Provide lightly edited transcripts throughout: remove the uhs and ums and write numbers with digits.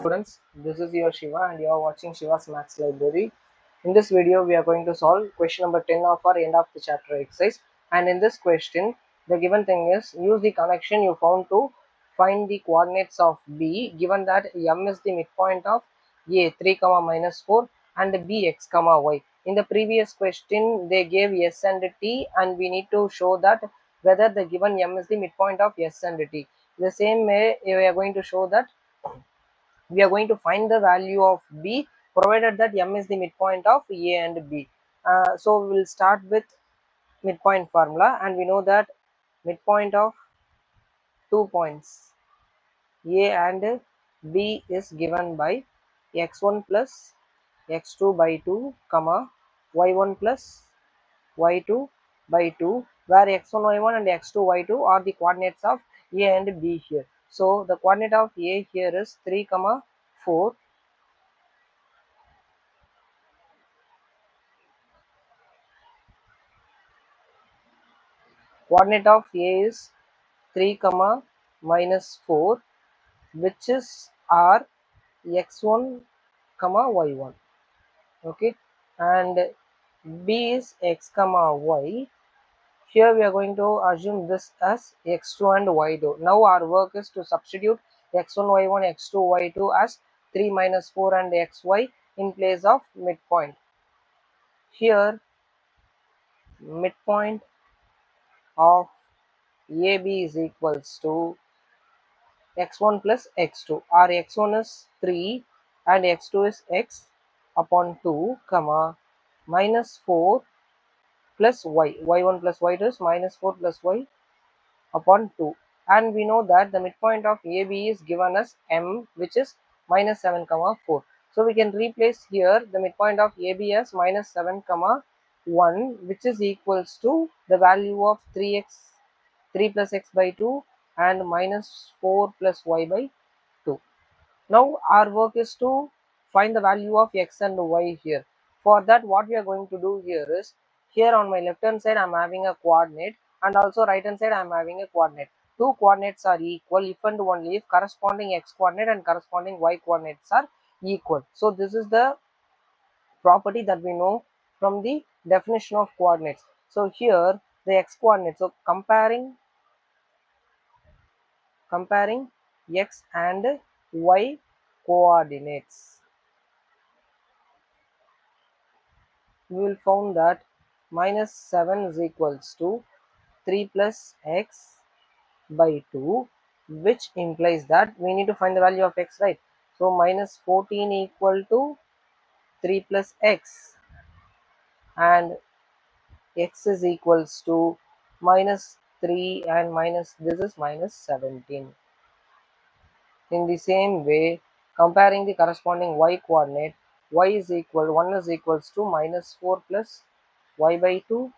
Students, this is your Shiva and you are watching Shiva's Maths Library. In this video, we are going to solve question number 10 of our end of the chapter exercise. And in this question, the given thing is use the connection you found to find the coordinates of B, given that M is the midpoint of A 3, minus 4 and B x, y. In the previous question, they gave S and T and we need to show that whether the given M is the midpoint of S and T. The same way, we are going to show that we are going to find the value of B provided that M is the midpoint of A and B. So we will start with midpoint formula, and we know that midpoint of 2 points A and B is given by x1 plus x2 by 2 comma y1 plus y2 by 2, where x1 y1 and x2 y2 are the coordinates of A and B here. So the coordinate of A here is 3 4. Coordinate of A is 3 minus 4, which is r x1 y1. Okay, and B is x y. Here we are going to assume this as x2 and y2. Now our work is to substitute x1 y1 x2 y2 as 3 minus 4 and xy in place of midpoint. Here midpoint of AB is equals to x1 plus x2. Our x1 is 3 and x2 is x upon 2 comma minus 4 plus y. Y1 plus y2 is minus 4 plus y upon 2, and we know that the midpoint of AB is given as M, which is minus 7 4. So we can replace here the midpoint of AB as minus 7 1, which is equals to the value of 3 plus x by 2 and minus 4 plus y by 2. Now our work is to find the value of x and y here. For that, what we are going to do here is, here on my left hand side I am having a coordinate, and also right hand side I am having a coordinate. Two coordinates are equal if and only if corresponding x coordinate and corresponding y coordinates are equal. So this is the property that we know from the definition of coordinates. So here the x coordinate, so comparing x and y coordinates, we will found that minus 7 is equals to 3 plus x by 2, which implies that we need to find the value of x, right? So minus 14 equal to 3 plus x, and x is equals to minus 3 and minus, this is minus 17. In the same way, comparing the corresponding y coordinate, y is equal 1 is equals to minus 4 plus y by 2,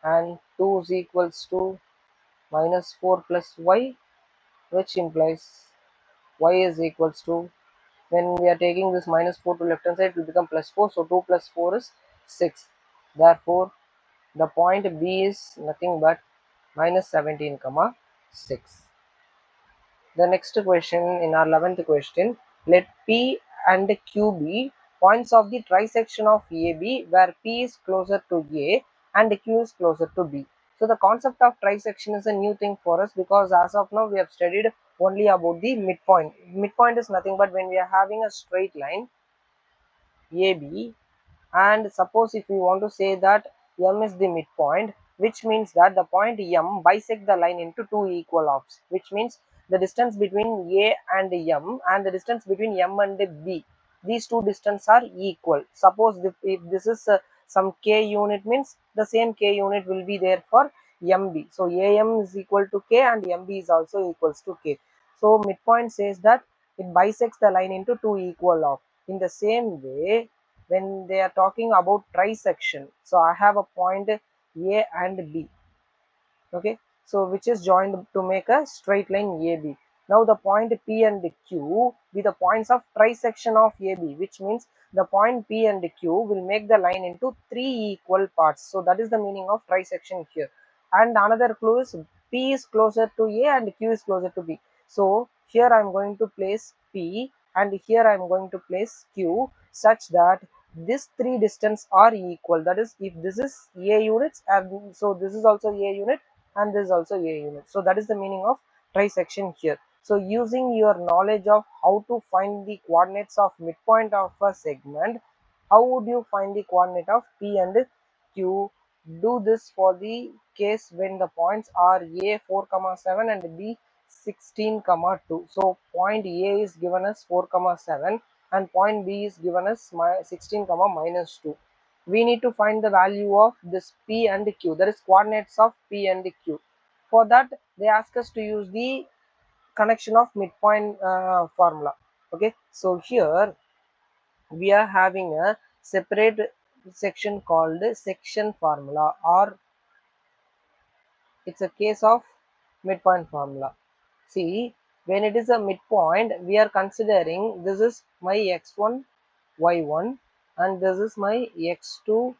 and 2 is equals to minus 4 plus y, which implies y is equals to, when we are taking this minus 4 to left hand side, it will become plus 4. So 2 plus 4 is 6. Therefore the point B is nothing but minus 17 6. The next question, in our 11th question, let P and Q be points of the trisection of AB where P is closer to A and Q is closer to B. So the concept of trisection is a new thing for us, because as of now we have studied only about the midpoint. Midpoint is nothing but when we are having a straight line AB, and suppose if we want to say that M is the midpoint, which means that the point M bisect the line into two equal halves, which means the distance between A and M and the distance between M and B, these two distances are equal. Suppose if this is some k unit, means the same k unit will be there for MB. So AM is equal to k and MB is also equals to k. So midpoint says that it bisects the line into two equal halves. In the same way, when they are talking about trisection, so I have a point A and B, okay, so which is joined to make a straight line AB. Now the point P and Q be the points of trisection of AB, which means the point P and Q will make the line into three equal parts. So that is the meaning of trisection here. And another clue is P is closer to A and Q is closer to B. So here I am going to place P and here I am going to place Q such that these three distance are equal. That is, if this is A units, and so this is also A unit and this is also A unit. So that is the meaning of trisection here. So using your knowledge of how to find the coordinates of midpoint of a segment, how would you find the coordinate of P and Q? Do this for the case when the points are A 4, 7 and B 16, 2. So point A is given as 4, 7 and point B is given as 16, -2. We need to find the value of this P and Q, that is coordinates of P and Q. For that, they ask us to use the connection of midpoint formula. Okay, so here we are having a separate section called section formula, or it's a case of midpoint formula. See, when it is a midpoint, we are considering this is my x1, y1 and this is my x2,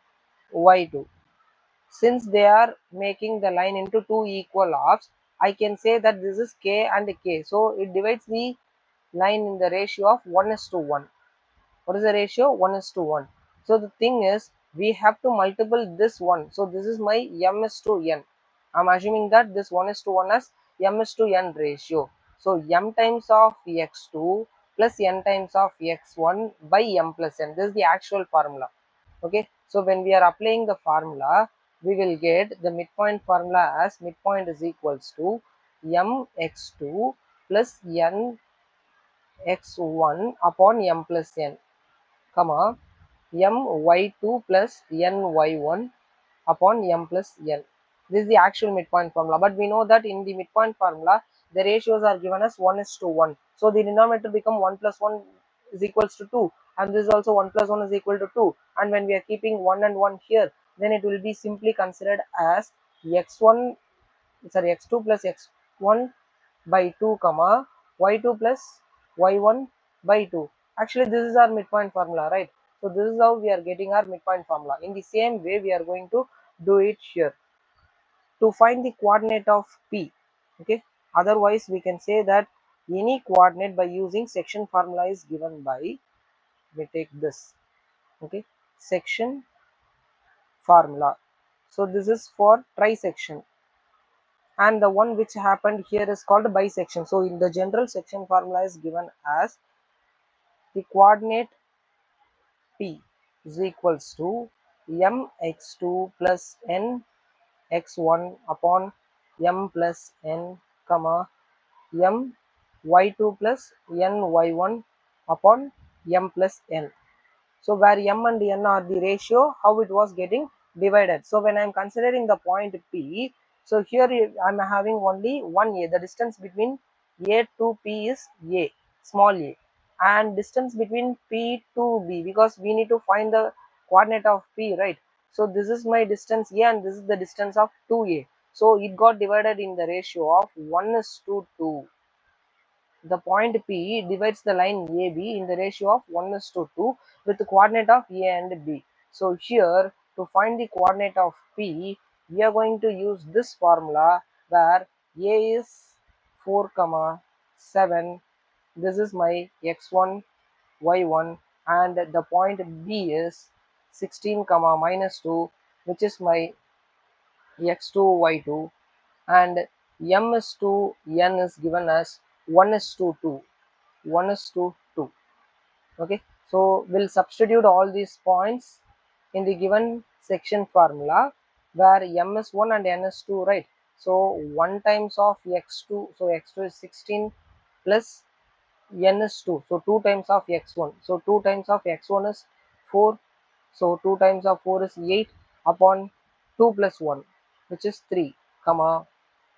y2. Since they are making the line into two equal halves, I can say that this is k and k. So it divides the line in the ratio of 1:1. What is the ratio? 1:1. So the thing is, we have to multiple this one. So this is my m:n. I'm assuming that this 1:1 as m:n ratio. So m times of x2 plus n times of x1 by m plus n. This is the actual formula. Okay, so when we are applying the formula, we will get the midpoint formula as midpoint is equals to mx2 plus n x1 upon m plus n, comma my2 plus ny1 upon m plus n. This is the actual midpoint formula, but we know that in the midpoint formula the ratios are given as 1:1. So the denominator become 1 plus 1 is equals to 2, and this is also 1 plus 1 is equal to 2, and when we are keeping 1 and 1 here, then it will be simply considered as x1, sorry, x2 plus x1 by 2, comma y2 plus y1 by 2. Actually this is our midpoint formula, right? So this is how we are getting our midpoint formula. In the same way we are going to do it here to find the coordinate of P. Okay, otherwise we can say that any coordinate by using section formula is given by, we take this, okay, section formula. So this is for trisection, and the one which happened here is called bisection. So in the general section formula is given as the coordinate P is equals to mx2 plus n x1 upon m plus n, comma m y2 plus n y1 upon m plus n. So where m and n are the ratio, how it was getting divided. So when I am considering the point P, so here I am having only one A. The distance between A to P is A, small a, and distance between P to B, because we need to find the coordinate of P, right? So this is my distance A and this is the distance of 2A. So it got divided in the ratio of 1:2. The point P divides the line AB in the ratio of 1:2 with the coordinate of A and B. So here, to find the coordinate of P, we are going to use this formula where A is 4, 7. This is my x1, y1, and the point B is 16, -2, which is my x2, y2, and m is to n is given as 1:2. 1:2. Okay, so we'll substitute all these points in the given section formula where m is 1 and n is 2, right? So 1 times of x2, so x2 is 16 plus n is 2, so 2 times of x1, so 2 times of x1 is 4, so 2 times of 4 is 8 upon 2 plus 1, which is 3, comma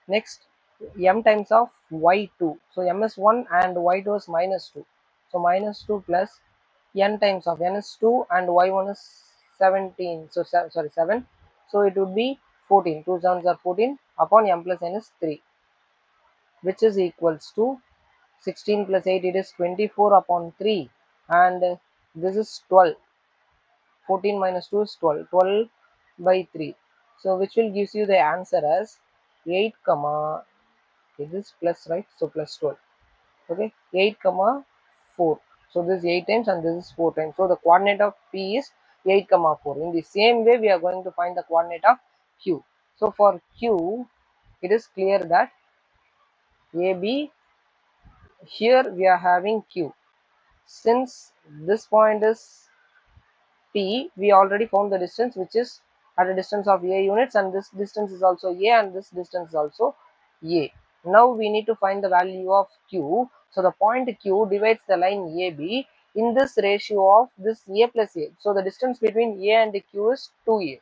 next m times of y2, so m is 1 and y2 is -2, so -2 plus n times of n is 2 and y1 is 17, so sorry 7, so it would be 14, 2 sevens are 14 upon m plus n is 3, which is equals to 16 plus 8, it is 24 upon 3, and this is 12. 14 minus 2 is 12. 12 by 3. So which will gives you the answer as 8, comma, it is plus, right? So plus 12. Okay, 8, 4. So this is 8 times and this is 4 times. So the coordinate of P is 8 comma 4. In the same way we are going to find the coordinate of Q. So for Q, it is clear that AB, here we are having Q. Since this point is P, we already found the distance, which is at a distance of A units, and this distance is also A and this distance is also A. Now we need to find the value of Q. So the point Q divides the line AB in this ratio of this A plus A. So the distance between A and Q is 2A.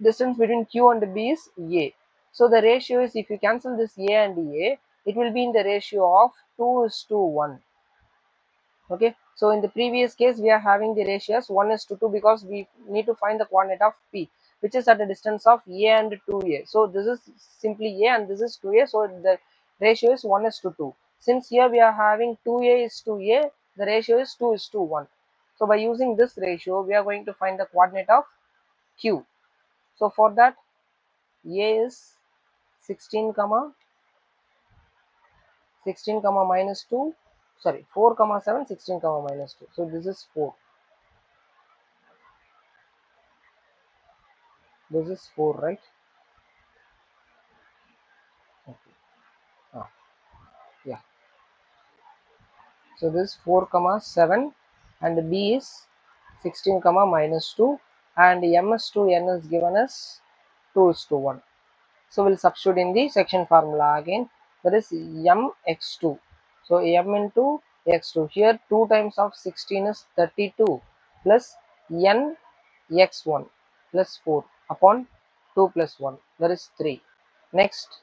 Distance between Q and B is A. So the ratio is, if you cancel this A and A, it will be in the ratio of 2:1. Okay, so in the previous case we are having the ratios 1:2 because we need to find the coordinate of P, which is at a distance of A and 2A. So this is simply A and this is 2A, so the ratio is 1:2. Since here we are having 2A is to A, the ratio is 2:1. So by using this ratio we are going to find the coordinate of Q. So for that, A is 16 comma 16 comma minus 2, sorry, 4 comma 7, 16 comma minus 2. So this is 4. This is 4, right? Okay. Ah, yeah. So this 4 comma 7 and B is 16 comma minus 2 and M is to N is given as 2:1. So we'll substitute in the section formula again. That is M x2. So M into x2. Here 2 times of 16 is 32 plus N x1 plus 4 upon 2 plus 1. That is 3. Next,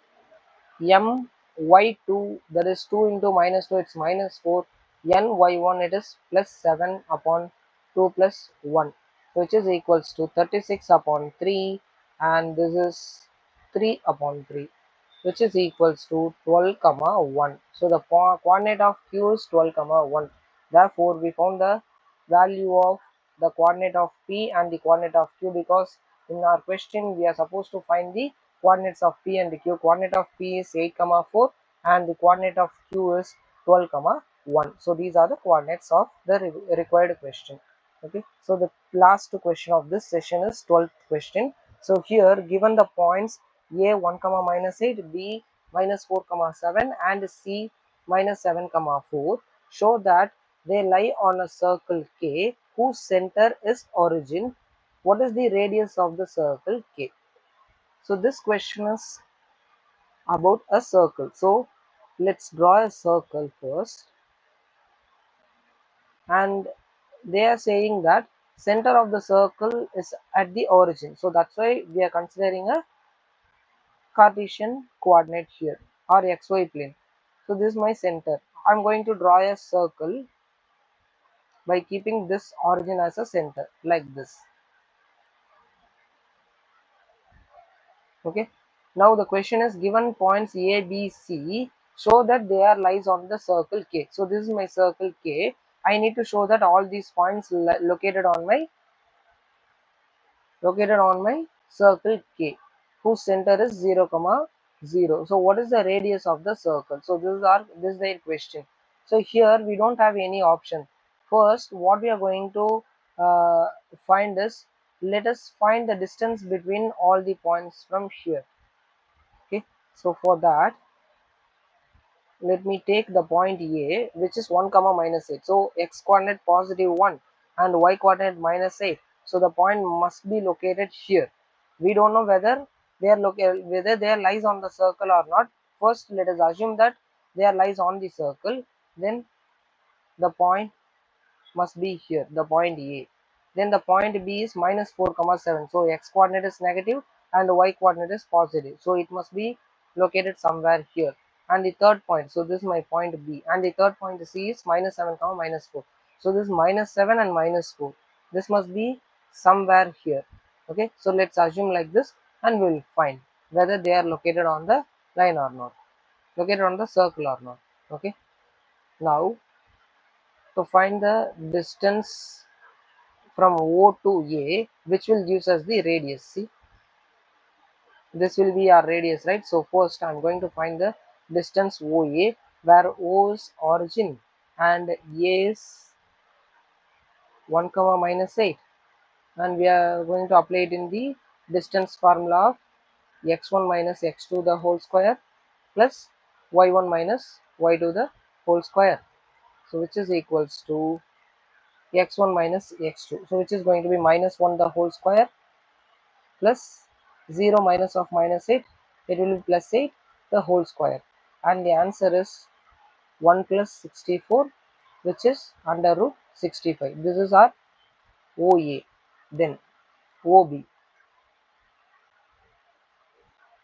M y2, that is 2 into minus 2, it's minus 4. N y1, it is plus 7 upon 2 plus 1, which is equals to 36 upon 3, and this is 3 upon 3, which is equals to 12 comma 1. So the coordinate of Q is 12 comma 1. Therefore we found the value of the coordinate of P and the coordinate of Q, because in our question we are supposed to find the coordinates of P and Q. Coordinate of P is 8 comma 4 and the coordinate of Q is 12 comma 1. So these are the coordinates of the required question. Okay, so the last question of this session is 12th question. So here given the points A 1 comma minus 8, B minus 4 comma 7 and C minus 7 comma 4, show that they lie on a circle K whose center is origin. What is the radius of the circle K? So this question is about a circle. So let's draw a circle first, and they are saying that center of the circle is at the origin. So that's why we are considering a Cartesian coordinate here, or xy plane. So this is my center. I'm going to draw a circle by keeping this origin as a center like this. Okay, now the question is given points A, B, C, show that they are lies on the circle K. So this is my circle K. I need to show that all these points located on my circle K, whose center is 0 comma 0. So what is the radius of the circle? So this is their question. So here we don't have any option. First, what we are going to uh, find is, let us find the distance between all the points from here. Okay, so for that, let me take the point A, which is 1 comma minus 8. So x coordinate positive 1 and y coordinate minus 8. So the point must be located here. We don't know whether they are located, whether they are lies on the circle or not. First, let us assume that they are lies on the circle. Then the point must be here, the point A. Then the point B is minus 4 comma 7. So x coordinate is negative and the y coordinate is positive. So it must be located somewhere here. And the third point, so this is my point B, and the third point C is minus 7 comma minus 4. So this is minus 7 and minus 4. This must be somewhere here. Okay, so let's assume like this, and we'll find whether they are located on the line or not, located on the circle or not. Okay, now to find the distance from O to A, which will gives us the radius. See, this will be our radius, right? So first I'm going to find the distance OA, where O is origin and A is 1 comma minus 8, and we are going to apply it in the distance formula of x1 minus x2 the whole square plus y1 minus y2 the whole square, so which is equals to x1 minus x2, so which is going to be minus 1 the whole square plus 0 minus of minus 8, it will be plus 8 the whole square, and the answer is 1 plus 64, which is under root 65. This is our OA. Then OB.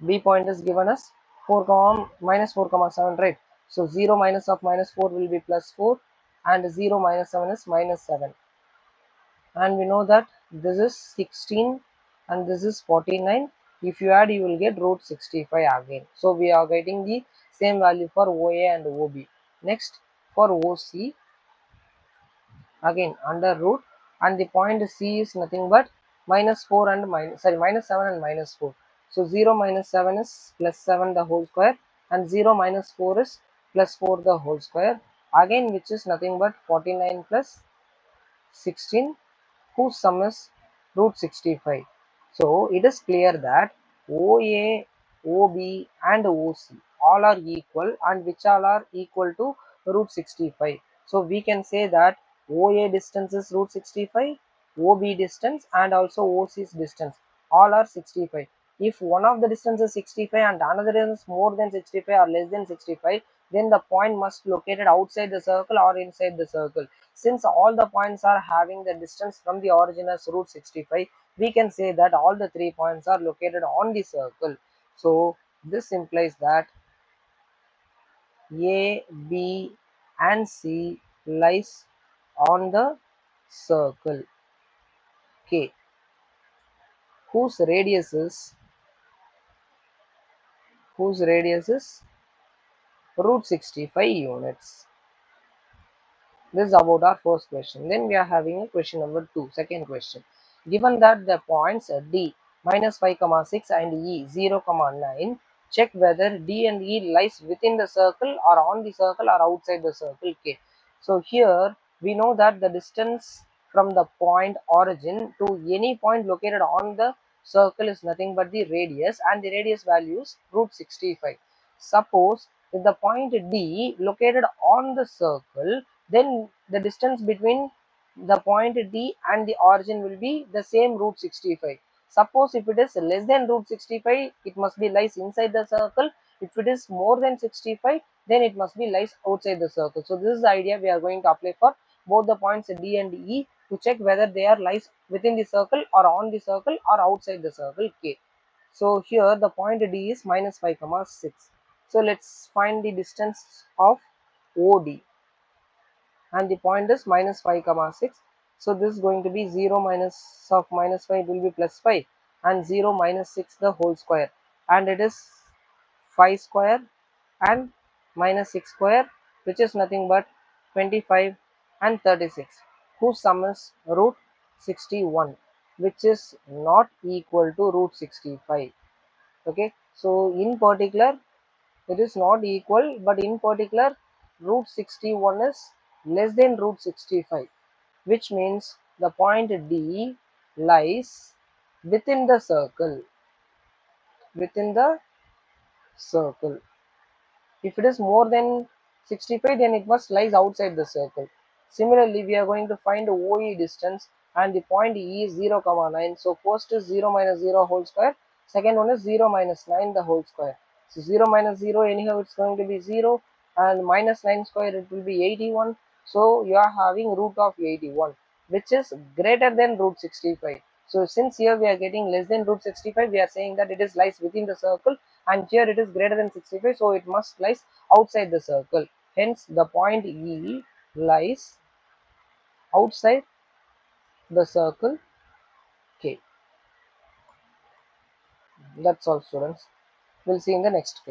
B point is given as 4 comma minus 4 comma 7, right? So 0 minus of minus 4 will be plus 4, and 0 minus 7 is minus 7. And we know that this is 16 and this is 49. If you add, you will get root 65 again. So we are getting the same value for OA and OB. Next, for OC, again under root, and the point C is nothing but minus 4 and minus 7 and minus 4. So 0 minus 7 is plus 7 the whole square, and 0 minus 4 is plus 4 the whole square, again which is nothing but 49 plus 16, whose sum is root 65. So it is clear that OA, OB and OC all are equal, and which all are equal to root 65. So we can say that OA distance is root 65, OB distance and also OC's distance all are 65. If one of the distance is 65 and another is more than 65 or less than 65, then the point must be located outside the circle or inside the circle. Since all the points are having the distance from the origin as root 65, we can say that all the 3 points are located on the circle. So this implies that A, B and C lies on the circle K, whose radius is root 65 units. This is about our first question. Then we are having a question number 2, second question. Given that the points D minus 5 comma 6 and E 0 comma 9, check whether D and E lies within the circle or on the circle or outside the circle K. So here we know that the distance from the point origin to any point located on the circle is nothing but the radius, and the radius value is root 65. Suppose if the point D located on the circle, then the distance between the point D and the origin will be the same root 65. Suppose if it is less than root 65, it must be lies inside the circle. If it is more than 65, then it must be lies outside the circle. So this is the idea we are going to apply for both the points D and E to check whether they are lies within the circle or on the circle or outside the circle K. So here the point D is minus 5 comma 6. So let's find the distance of OD, and the point is minus 5 comma 6. So this is going to be 0 minus of minus 5 will be plus 5, and 0 minus 6 the whole square, and it is 5 square and minus 6 square, which is nothing but 25 and 36, whose sum is root 61, which is not equal to root 65. Okay, so in particular it is not equal, but in particular root 61 is less than root 65, which means the point D lies within the circle, within the circle. If it is more than 65, then it must lies outside the circle. Similarly, we are going to find OE distance, and the point E is 0 comma 9. So first is 0 minus 0 whole square, second one is 0 minus 9 the whole square. So 0 minus 0, anyhow it's going to be 0, and minus 9 square it will be 81. So you are having root of 81, which is greater than root 65. So since here we are getting less than root 65, we are saying that it is lies within the circle, and here it is greater than 65, so it must lies outside the circle. Hence the point E lies outside the circle K. That's all, students. We'll see in the next class.